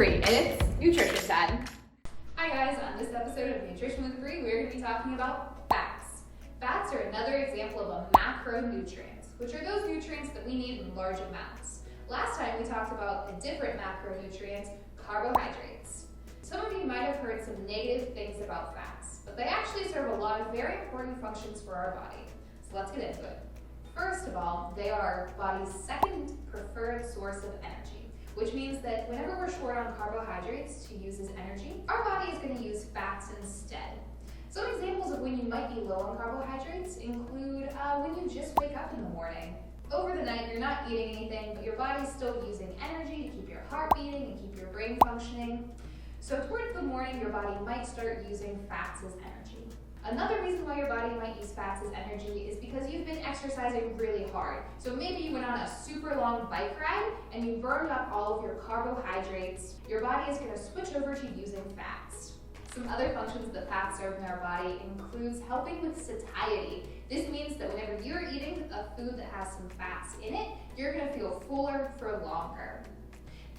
Brie, and it's nutrition time. Hi guys, on this episode of Nutrition with Brie, we're going to be talking about fats. Fats are another example of a macronutrient, which are those nutrients that we need in large amounts. Last time we talked about a different macronutrient, carbohydrates. Some of you might have heard some negative things about fats, but they actually serve a lot of very important functions for our body. So let's get into it. First of all, they are our body's second preferred source of energy, which means that whenever we're short on carbohydrates to use as energy, our body is going to use fats instead. Some examples of when you might be low on carbohydrates include when you just wake up in the morning. Over the night, you're not eating anything, but your body's still using energy to keep your heart beating and keep your brain functioning. So towards the morning, your body might start using fats as energy. Another reason why your body might use fats as energy is because you've been exercising really hard. So maybe you went on a super long bike ride and you burned up all of your carbohydrates. Your body is going to switch over to using fats. Some other functions that fats serve in our body includes helping with satiety. This means that whenever you're eating a food that has some fats in it, you're going to feel fuller for longer.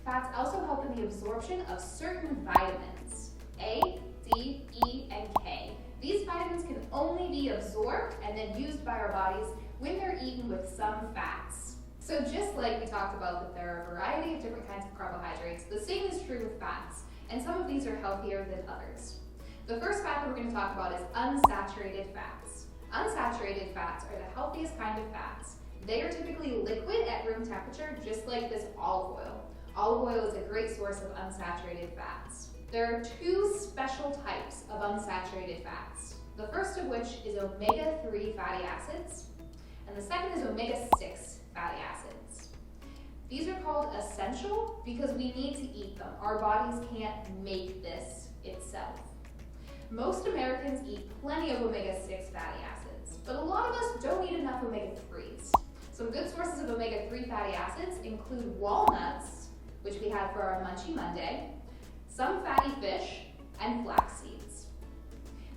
Fats also help in the absorption of certain vitamins, A, D, E, and K. These vitamins can only be absorbed and then used by our bodies when they're eaten with some fats. So just like we talked about that there are a variety of different kinds of carbohydrates, the same is true with fats, and some of these are healthier than others. The first fat that we're going to talk about is unsaturated fats. Unsaturated fats are the healthiest kind of fats. They are typically liquid at room temperature, just like this olive oil. Olive oil is a great source of unsaturated fats. There are two special types of unsaturated fats. The first of which is omega-3 fatty acids, and the second is omega-6 fatty acids. These are called essential because we need to eat them. Our bodies can't make this itself. Most Americans eat plenty of omega-6 fatty acids, but a lot of us don't eat enough omega-3s. Some good sources of omega-3 fatty acids include walnuts, which we have for our Munchie Monday, some fatty fish, and flax seeds.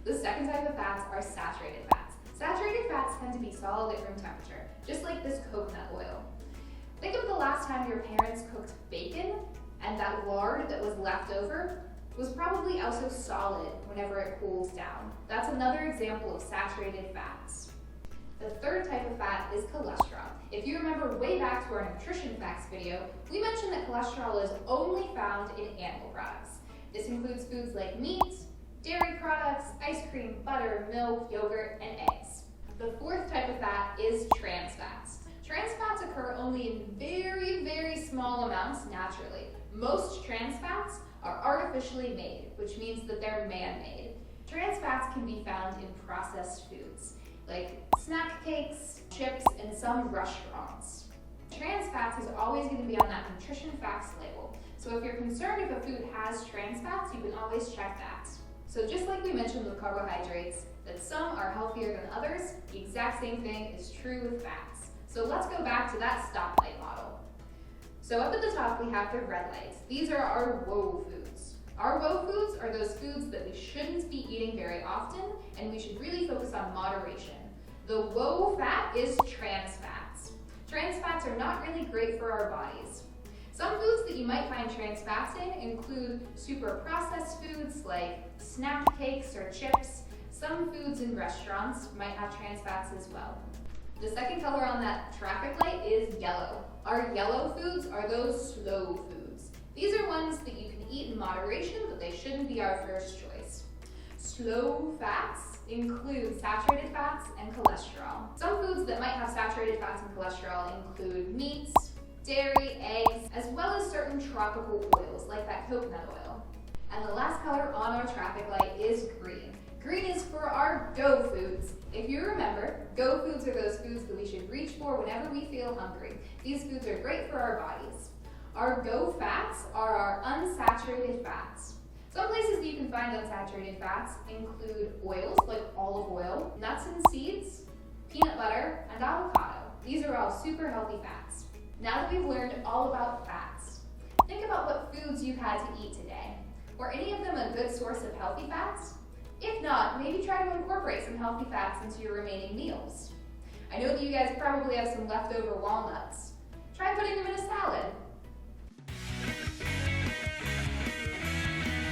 The second type of fats are saturated fats. Saturated fats tend to be solid at room temperature, just like this coconut oil. Think of the last time your parents cooked bacon, and that lard that was left over was probably also solid whenever it cools down. That's another example of saturated fats. The third type of fat is cholesterol. If you remember way back to our nutrition facts video, we mentioned that cholesterol is only found in animal products. This includes foods like meat, dairy products, ice cream, butter, milk, yogurt, and eggs. The fourth type of fat is trans fats. Trans fats occur only in very, very small amounts naturally. Most trans fats are artificially made, which means that they're man-made. Trans fats can be found in processed foods, like snack cakes, chips, and some restaurants. Trans fats is always going to be on that nutrition facts label. So if you're concerned if a food has trans fats, you can always check that. So just like we mentioned with carbohydrates, that some are healthier than others, the exact same thing is true with fats. So let's go back to that stoplight model. So up at the top we have the red lights. These are our woe foods. Our woe foods are those foods that we shouldn't be eating very often, and we should really focus on moderation. The woe fat is trans fats. Trans fats are not really great for our bodies. Some foods that you might find trans fats in include super processed foods like snack cakes or chips. Some foods in restaurants might have trans fats as well. The second color on that traffic light is yellow. Our yellow foods are those slow foods. These are ones that you can eat in moderation, but they shouldn't be our first choice. Slow fats include saturated fats and cholesterol. Some foods that might have saturated fats and cholesterol include meats, dairy, eggs, as well as certain tropical oils like that coconut oil. And the last color on our traffic light is green. Green is for our go foods. If you remember, go foods are those foods that we should reach for whenever we feel hungry. These foods are great for our bodies. Our go fats are our unsaturated fats. Some places that you can find unsaturated fats include oils like olive oil, nuts and seeds, peanut butter, and avocado. These are all super healthy fats. Now that we've learned all about fats, think about what foods you've had to eat today. Were any of them a good source of healthy fats? If not, maybe try to incorporate some healthy fats into your remaining meals. I know that you guys probably have some leftover walnuts.